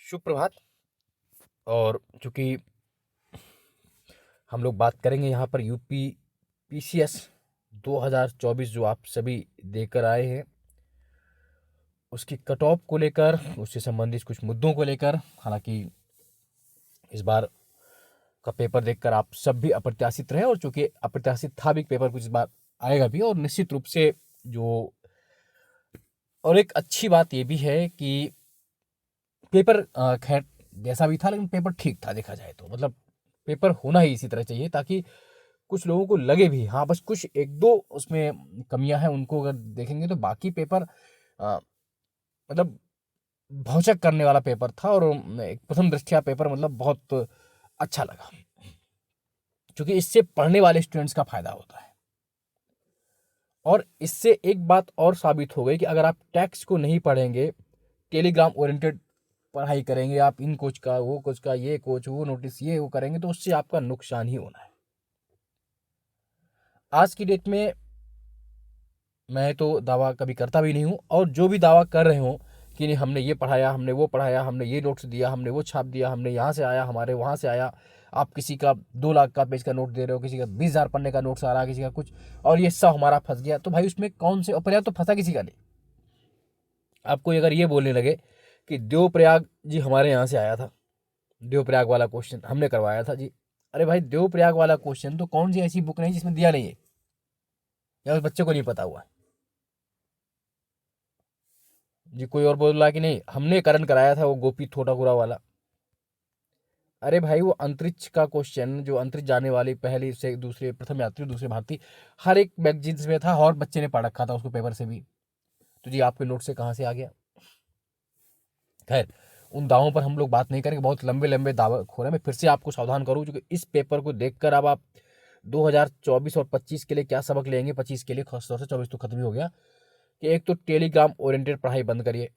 सुप्रभात। और चूंकि हम लोग बात करेंगे यहाँ पर यूपी पीसीएस 2024 जो आप सभी देकर आए हैं, उसकी कट ऑफ को लेकर, उससे संबंधित कुछ मुद्दों को लेकर। हालांकि इस बार का पेपर देखकर आप सब भी अप्रत्याशित रहे, और चूंकि अप्रत्याशित था भी पेपर, कुछ इस बार आएगा भी। और निश्चित रूप से जो और एक अच्छी बात ये भी है कि पेपर खैर जैसा भी था, लेकिन पेपर ठीक था देखा जाए तो। मतलब पेपर होना ही इसी तरह चाहिए, ताकि कुछ लोगों को लगे भी हाँ बस कुछ एक दो उसमें कमियां हैं, उनको अगर देखेंगे तो बाकी पेपर अ, मतलब भौचक करने वाला पेपर था। और एक प्रथम दृष्टया पेपर मतलब बहुत अच्छा लगा, क्योंकि इससे पढ़ने वाले स्टूडेंट्स का फायदा होता है। और इससे एक बात और साबित हो गई कि अगर आप टैक्स को नहीं पढ़ेंगे, टेलीग्राम ओरिएंटेड पढ़ाई करेंगे आप, इन कोच का वो कोच का ये कोच वो नोटिस ये वो करेंगे, तो उससे आपका नुकसान ही होना है। आज की डेट में मैं तो दावा कभी करता भी नहीं हूँ, और जो भी दावा कर रहे हो कि नहीं हमने ये पढ़ाया, हमने वो पढ़ाया, हमने ये नोट्स दिया, हमने वो छाप दिया, हमने यहाँ से आया, हमारे वहाँ से आया, आप किसी का 2 लाख का पेज का नोट दे रहे हो, किसी का 20,000 पन्ने का नोट्स आ रहा है, किसी का कुछ, और ये सब हमारा फंस गया, तो भाई उसमें कौन से प्रयाग तो फंसा किसी का नहीं। आपको अगर ये बोलने लगे कि देवप्रयाग जी हमारे यहाँ से आया था, देवप्रयाग वाला क्वेश्चन हमने करवाया था जी, अरे भाई देवप्रयाग वाला क्वेश्चन तो कौन सी ऐसी बुक नहीं जिसमें दिया नहीं है, या उस बच्चे को नहीं पता हुआ है जी। कोई और बोल रहा कि नहीं हमने करण कराया था वो गोपी थोटाकुरा वाला। अरे भाई वो अंतरिक्ष का क्वेश्चन, जो अंतरिक्ष जाने वाली पहली से दूसरे प्रथम यात्री दूसरे भारतीय, हर एक मैगजीन्स में था, और बच्चे ने पढ़ रखा था उसको पेपर से भी। तो जी आपके नोट से कहाँ से आ गया? खैर उन दावों पर हम लोग बात नहीं करेंगे, बहुत लंबे लंबे दावे हो रहे हैं। मैं फिर से आपको सावधान करूँ, क्योंकि इस पेपर को देखकर अब आप 2024 और 25 के लिए क्या सबक लेंगे, 25 के लिए खासतौर से, 24 तो खत्म ही हो गया, कि एक तो टेलीग्राम ओरिएंटेड पढ़ाई बंद करिए।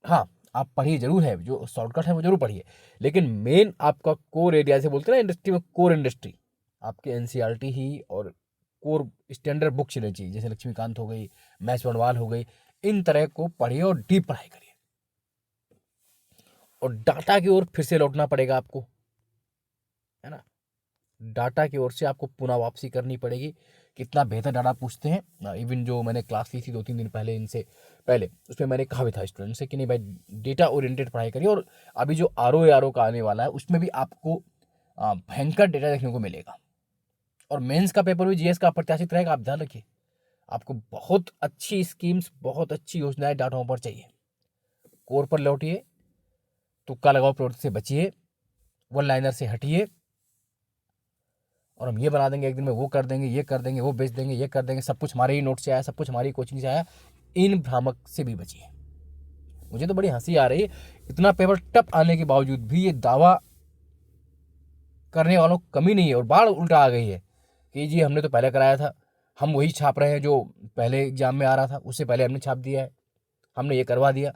हाँ आप पढ़िए जरूर है, जो शॉर्टकट है वो जरूर पढ़िए, लेकिन मेन आपका कोर एरिया से बोलते हैं ना इंडस्ट्री में, कोर इंडस्ट्री आपके एनसीईआरटी ही और कोर स्टैंडर्ड बुक चलनी चाहिए, जैसे लक्ष्मीकांत हो गई, मैथ्स बनवाल हो गई, इन तरह को पढ़िए और डीप पढ़ाई करिए। और डाटा की ओर फिर से लौटना पड़ेगा आपको, है ना। डाटा की ओर से आपको पुनः वापसी करनी पड़ेगी। कितना बेहतर डाटा पूछते हैं, इवन जो मैंने क्लास ली थी 2-3 दिन पहले इनसे पहले, उसमें मैंने कहा भी था स्टूडेंट से कि नहीं भाई डेटा ओरिएंटेड पढ़ाई करिए। और अभी जो आर ओ का आने वाला है उसमें भी आपको भयंकर डेटा देखने को मिलेगा। और मेंस का पेपर भी जीएस का अप्रत्याशित रहेगा, आप ध्यान रखिए। आपको बहुत अच्छी स्कीम्स, बहुत अच्छी योजनाएं डाटाओं पर चाहिए। कोर पर लौटिए, तुक्का लगाओ प्रवृत्ति से बचिए, वन लाइनर से हटिए, और हम ये बना देंगे एक दिन में, वो कर देंगे, ये कर देंगे, वो बेच देंगे, ये कर देंगे, सब कुछ हमारे ही नोट से आया, सब कुछ हमारी कोचिंग से आया, इन भ्रामक से भी बचिए। मुझे तो बड़ी हंसी आ रही है, इतना पेपर टफ आने के बावजूद भी ये दावा करने वालों को कमी नहीं है, और बाढ़ उल्टा आ गई है कि जी हमने तो पहले कराया था, हम वही छाप रहे हैं जो पहले एग्जाम में आ रहा था, उससे पहले हमने छाप दिया है, हमने ये करवा दिया।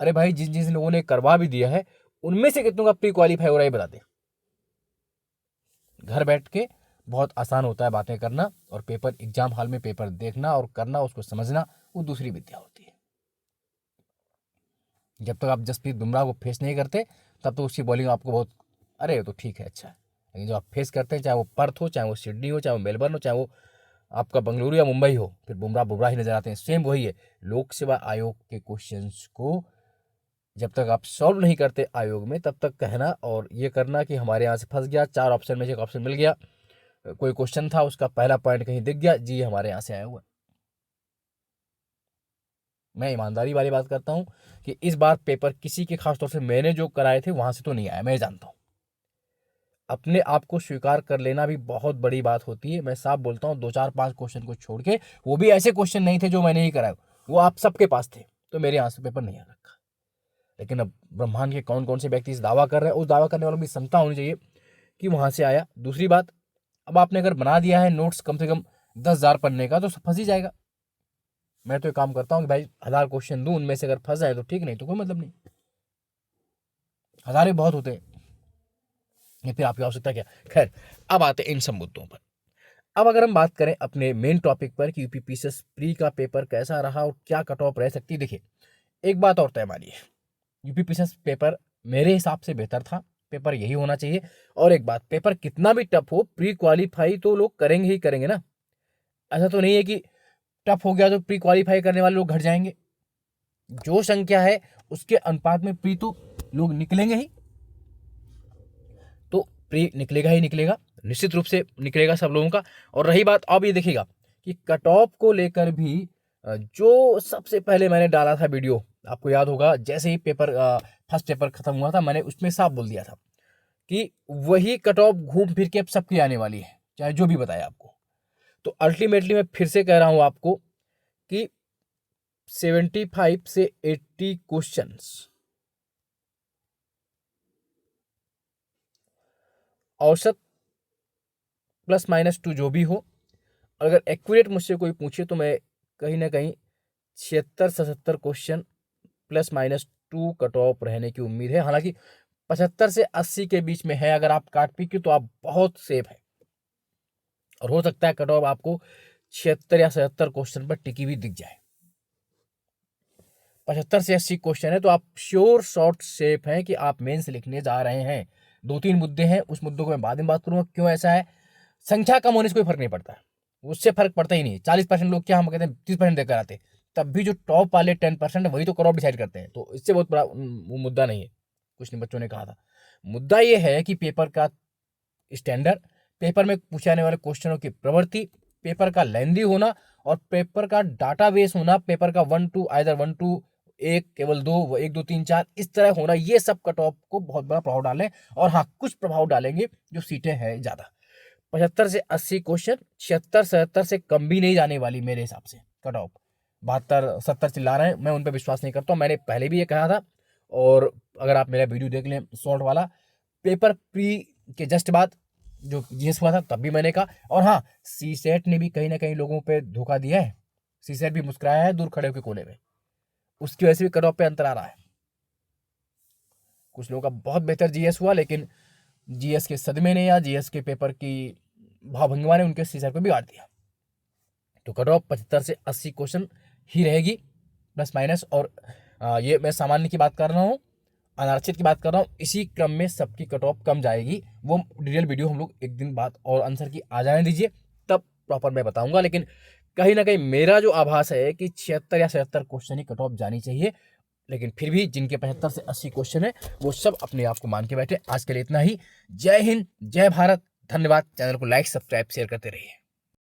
अरे भाई जिन जिन लोगों ने करवा भी दिया है, उनमें से कितनों का प्री क्वालिफाई हो रहा है बता दे। घर बैठ के बहुत आसान होता है बातें करना, और पेपर एग्जाम हॉल में पेपर देखना और करना, उसको समझना, वो दूसरी विद्या होती है। जब तक आप जसप्रीत बुमराह को फेस नहीं करते, तब तो उसकी बॉलिंग आपको बहुत, अरे तो ठीक है अच्छा है। लेकिन जब आप फेस करते हैं, चाहे वो पर्थ हो, चाहे वो सिडनी हो, चाहे वो मेलबर्न हो, चाहे वो आपका बंगलुरु या मुंबई हो, फिर बुमराह बुमराह ही नजर आते हैं। सेम वही है, लोक सेवा आयोग के क्वेश्चंस को जब तक आप सॉल्व नहीं करते आयोग में, तब तक कहना और ये करना कि हमारे यहाँ से फंस गया, 4 ऑप्शन में से एक ऑप्शन मिल गया, कोई क्वेश्चन था उसका पहला पॉइंट कहीं दिख गया, जी हमारे यहाँ से आया हुआ। मैं ईमानदारी वाली बात करता हूँ कि इस बार पेपर किसी के, खासतौर से मैंने जो कराए थे वहां से तो नहीं आया, मैं जानता हूँ। अपने आप को स्वीकार कर लेना भी बहुत बड़ी बात होती है। मैं साफ बोलता हूँ, 2-4-5 क्वेश्चन को छोड़ के, वो भी ऐसे क्वेश्चन नहीं थे जो मैंने ही कराए, वो आप सबके पास थे, तो मेरे यहाँ से पेपर नहीं आ रखा। लेकिन अब ब्रह्मांड के कौन कौन से व्यक्ति इस दावा कर रहे हैं, उस दावा करने वालों की क्षमता होनी चाहिए कि वहां से आया। दूसरी बात, अब आपने अगर बना दिया है नोट्स कम से कम 10,000 पन्ने का, तो फंस ही जाएगा। मैं तो एक काम करता हूँ कि भाई 1,000 क्वेश्चन दूं, उनमें से अगर फंस जाए तो ठीक, नहीं तो कोई मतलब नहीं। 1,000 ही बहुत होते हैं, या फिर आपकी आवश्यकता क्या। खैर अब आते हैं इन सब मुद्दों पर। अब अगर हम बात करें अपने मेन टॉपिक पर कि यूपीपीसीएस प्री का पेपर कैसा रहा और क्या कट ऑफ रह सकती है, देखिए एक बात और तय मानिए, यूपी पीसीएस पेपर मेरे हिसाब से बेहतर था, पेपर यही होना चाहिए। और एक बात, पेपर कितना भी टफ हो, प्री क्वालीफाई तो लोग करेंगे ही करेंगे ना। ऐसा तो नहीं है कि टफ हो गया तो प्री क्वालीफाई करने वाले लोग घट जाएंगे। जो संख्या है उसके अनुपात में प्री तो लोग निकलेंगे ही, तो प्री निकलेगा ही निकलेगा, निश्चित रूप से निकलेगा सब लोगों का। और रही बात, अब ये देखिएगा कि कट ऑफ को लेकर भी जो सबसे पहले मैंने डाला था वीडियो, आपको याद होगा, जैसे ही पेपर फर्स्ट पेपर खत्म हुआ था, मैंने उसमें साफ बोल दिया था कि वही कट ऑफ घूम फिर के अब सबकी आने वाली है, चाहे जो भी बताया आपको। तो अल्टीमेटली मैं फिर से कह रहा हूं आपको कि 75 से 80 क्वेश्चंस औसत +- 2 जो भी हो, अगर एक्यूरेट मुझसे कोई पूछे तो मैं कहीं ना कहीं 76-77 क्वेश्चन +- 2 कट ऑफ रहने की उम्मीद है। हालांकि 75 से 80 के बीच में है, अगर आप काट पी के तो आप बहुत सेफ है, और हो सकता है कट ऑफ आपको 76 या 77 क्वेश्चन पर टिकी भी दिख जाए। 75 से 80 क्वेश्चन है तो आप श्योर शॉर्ट सेफ हैं कि आप मेंस लिखने जा रहे हैं। 2-3 मुद्दे हैं, उस मुद्दों को मैं बाद में बात करूंगा क्यों ऐसा है। संख्या कम होने से कोई फर्क नहीं पड़ता, उससे फर्क पड़ता ही नहीं। 40% लोग क्या हम कहते हैं 30% देकर आते, तब भी जो टॉप वाले 10% वही तो क्रॉप डिसाइड करते हैं, तो इससे बहुत बड़ा वो मुद्दा नहीं है। कुछ नहीं, बच्चों ने कहा था, मुद्दा ये है कि पेपर का स्टैंडर्ड, पेपर में पूछे जाने वाले क्वेश्चनों की प्रवृत्ति, पेपर का लेंदी होना, और पेपर का डाटाबेस होना, पेपर का 1-2 आइदर 1-2 एक केवल 2 1 2 3 4 इस तरह होना, ये सब कट ऑफ को बहुत बड़ा प्रभाव डालें। और हाँ, कुछ प्रभाव डालेंगे जो सीटें हैं ज्यादा। 75 से 80 क्वेश्चन 76-77 से कम भी नहीं जाने वाली मेरे हिसाब से कट ऑफ। 72-70 चिल्ला रहे हैं, मैं उन पर विश्वास नहीं करता हूँ, मैंने पहले भी ये कहा था। और अगर आप मेरा वीडियो देख लें शॉर्ट वाला, पेपर प्री के जस्ट बाद जो जीएस हुआ था तब भी मैंने कहा। और हाँ, सी सेट ने भी कहीं ना कहीं लोगों पे धोखा दिया है, सी सेट भी मुस्कुराया है दूर खड़े होकर कोने में, उसकी वजह से भी कट ऑफ पे अंतर आ रहा है। कुछ लोगों का बहुत बेहतर जीएस हुआ, लेकिन जीएस के सदमे ने या जीएस के पेपर की भावभंगमा ने उनके सी सेट को बिगाड़ दिया। तो कट ऑफ 75 से 80 क्वेश्चन ही रहेगी +- और ये मैं सामान्य की बात कर रहा हूँ, अनारक्षित की बात कर रहा हूँ। इसी क्रम में सबकी कट ऑफ कम जाएगी, वो डिटेल वीडियो हम लोग एक दिन बाद और आंसर की आ जाने दीजिए, तब प्रॉपर मैं बताऊंगा। लेकिन कहीं ना कहीं मेरा जो आभास है कि 76 या 77 क्वेश्चन ही कट ऑफ जानी चाहिए। लेकिन फिर भी जिनके 75 से 80 क्वेश्चन है वो सब अपने आप को मान के बैठे। आज के लिए इतना ही। जय हिंद, जय भारत, धन्यवाद। चैनल को लाइक, सब्सक्राइब, शेयर करते रहिए।